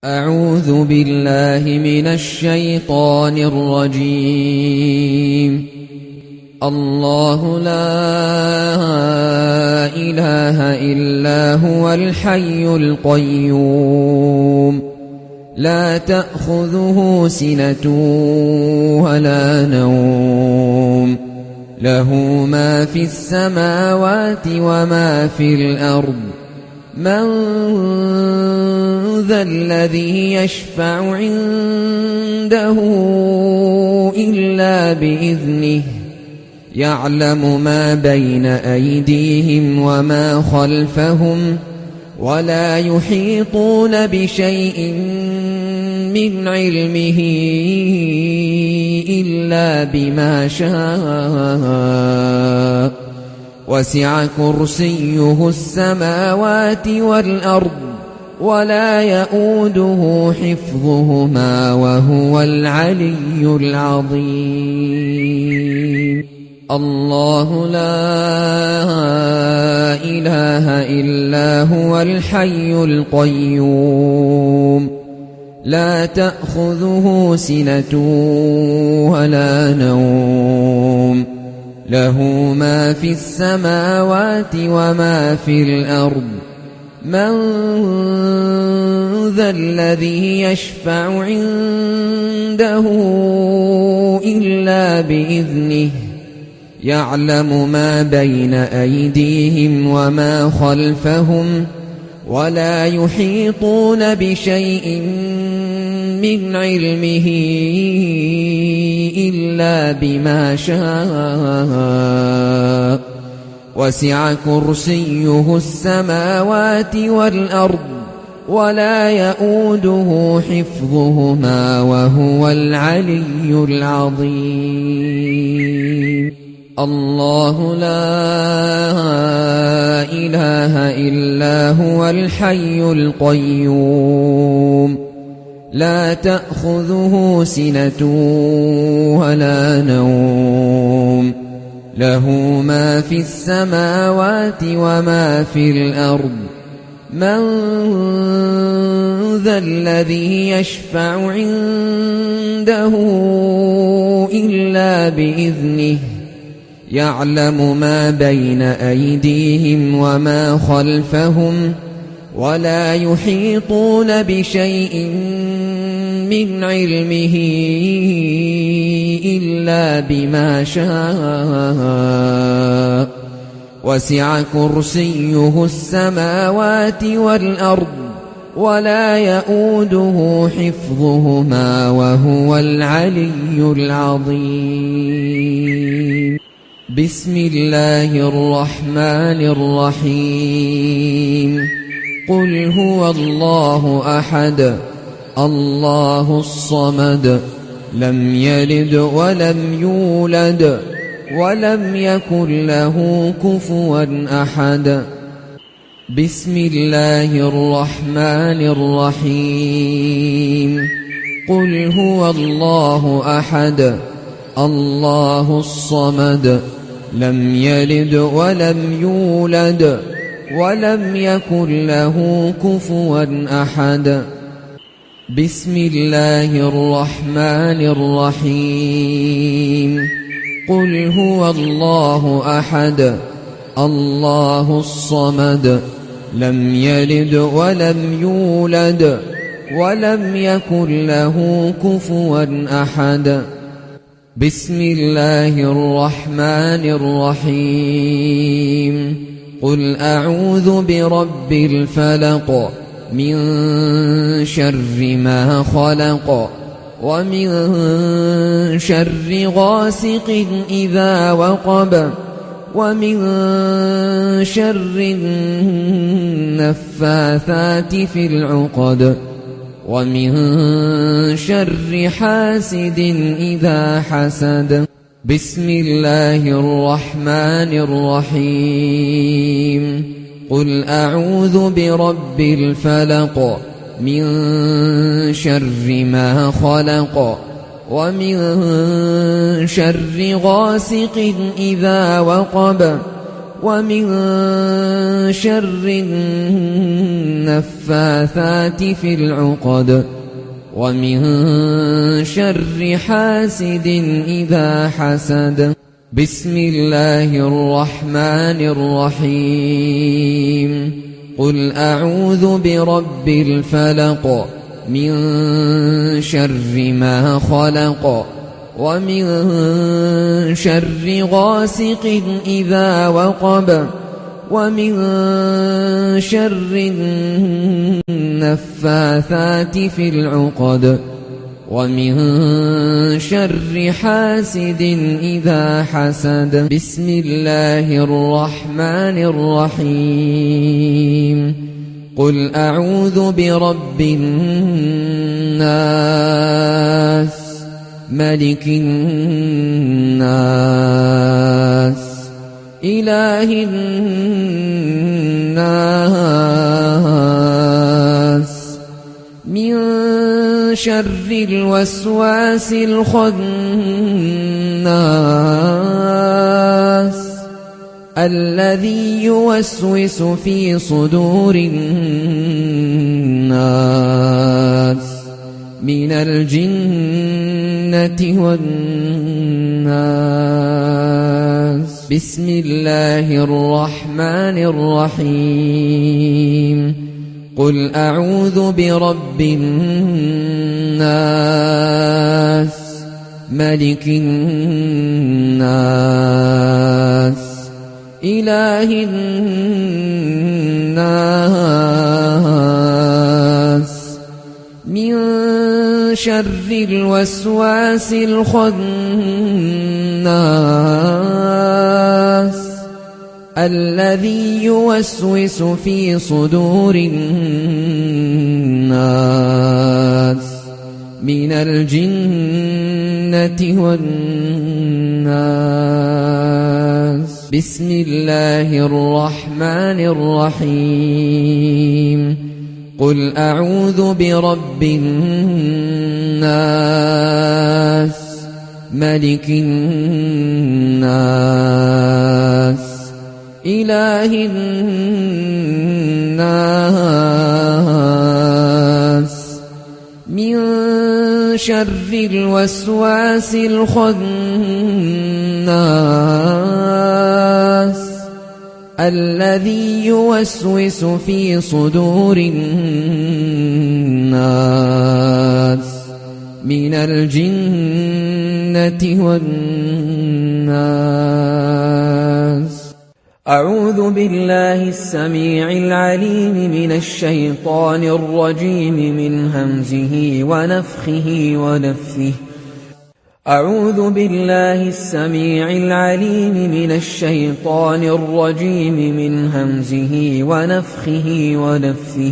أعوذ بالله من الشيطان الرجيم. الله لا إله إلا هو الحي القيوم لا تأخذه سنة ولا نوم له ما في السماوات وما في الأرض من ذا الذي يشفع عنده إلا بإذنه يعلم ما بين أيديهم وما خلفهم ولا يحيطون بشيء من علمه إلا بما شاء وسع كرسيه السماوات والأرض ولا يؤوده حفظهما وهو العلي العظيم. الله لا إله إلا هو الحي القيوم لا تأخذه سنة ولا نوم له ما في السماوات وما في الأرض من ذا الذي يشفع عنده إلا بإذنه يعلم ما بين أيديهم وما خلفهم ولا يحيطون بشيء من علمه إلا بما شاء وسع كرسيه السماوات والأرض ولا يؤوده حفظهما وهو العلي العظيم. الله لا إله إلا هو الحي القيوم لا تأخذه سنة ولا نوم له ما في السماوات وما في الأرض من ذا الذي يشفع عنده إلا بإذنه يعلم ما بين أيديهم وما خلفهم ولا يحيطون بشيء من علمه إلا بما شاء وسع كرسيه السماوات والأرض ولا يؤوده حفظهما وهو العلي العظيم. بسم الله الرحمن الرحيم. قل هو الله أحد الله الصمد لم يلد ولم يولد ولم يكن له كفوا أحد. بسم الله الرحمن الرحيم. قل هو الله أحد الله الصمد لم يلد ولم يولد ولم يكن له كفوا أحد. بسم الله الرحمن الرحيم. قل هو الله أحد الله الصمد لم يلد ولم يولد ولم يكن له كفوا أحد. بسم الله الرحمن الرحيم. قل أعوذ برب الفلق من شر ما خلق ومن شر غاسق إذا وقب ومن شر النفاثات في العقد ومن شر حاسد إذا حسد. بسم الله الرحمن الرحيم. قل أعوذ برب الفلق من شر ما خلق ومن شر غاسق إذا وقب ومن شر النفاثات في العقد ومن شر حاسد إذا حسد. بسم الله الرحمن الرحيم. قل أعوذ برب الفلق من شر ما خلق ومن شر غاسق إذا وقب ومن شر النفاثات في العقد ومن شر حاسد إذا حسد. بسم الله الرحمن الرحيم. قل أعوذ برب الناس ملك الناس إله الناس من شر الوسواس الخناس الذي يوسوس في صدور الناس من الجنة والناس. بسم الله الرحمن الرحيم. قل أعوذ برب الناس ملك الناس إله الناس من شر الوسواس الخناس الذي يوسوس في صدور الناس من الجنة والناس. بسم الله الرحمن الرحيم. قل أعوذ برب الناس ملك الناس إله الناس من شر الوسواس الخناس الذي يوسوس في صدور الناس من الجنة والناس. أعوذ بالله السميع العليم من الشيطان الرجيم من همزه ونفخه ونفثه. أعوذ بالله السميع العليم من الشيطان الرجيم من همزه ونفخه ونفثه.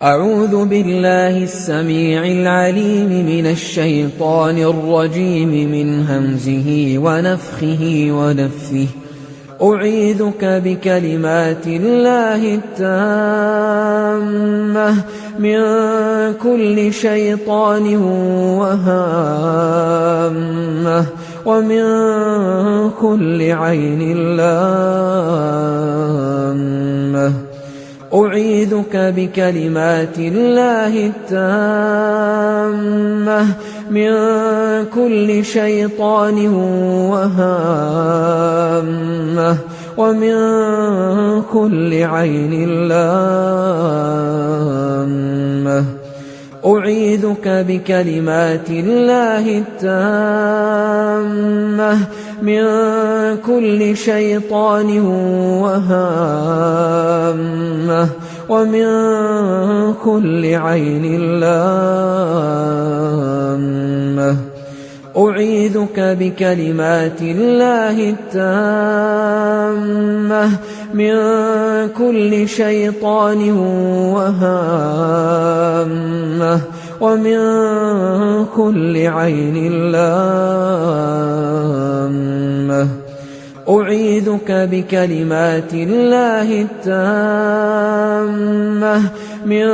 أعوذ بالله السميع العليم من الشيطان الرجيم من همزه ونفخه ونفثه. أعيذك بكلمات الله التامة من كل شيطان وهامة ومن كل عين لامة. أعيذك بكلمات الله التامة من كل شيطان وهامة ومن كل عين لامة. أعيذك بكلمات الله التامة من كل شيطان وهامة ومن كل عين لامة. أعيذك بكلمات الله التامة من كل شيطان وهامة ومن كل عين لامة. أعيذك بكلمات الله التامة من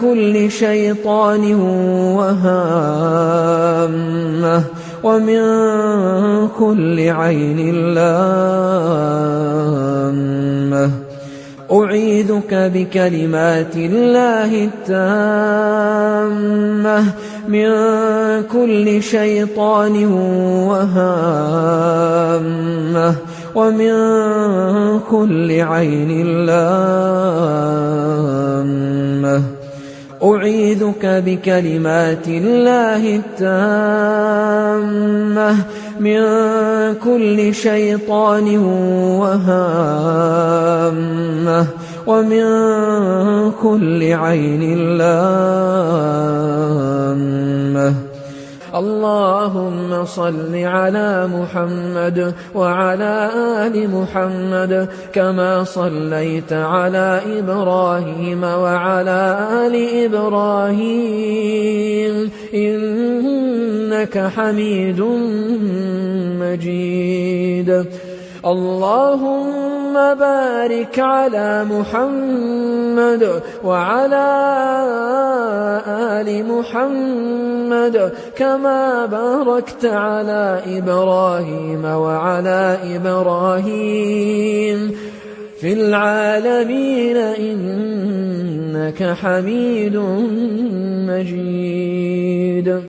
كل شيطان وهامة ومن كل عين لامة أعيذك بكلمات الله التامة من كل شيطان وهامة ومن كل عين لامة أعيذك بكلمات الله التامة من كل شيطان وهامة ومن كل عين لامة اللهم صل على محمد وعلى آل محمد كما صليت على إبراهيم وعلى آل إبراهيم إنك حميد مجيد اللهم بارك على محمد وعلى آل محمد كما باركت على إبراهيم وعلى إبراهيم في العالمين إنك حميد مجيد.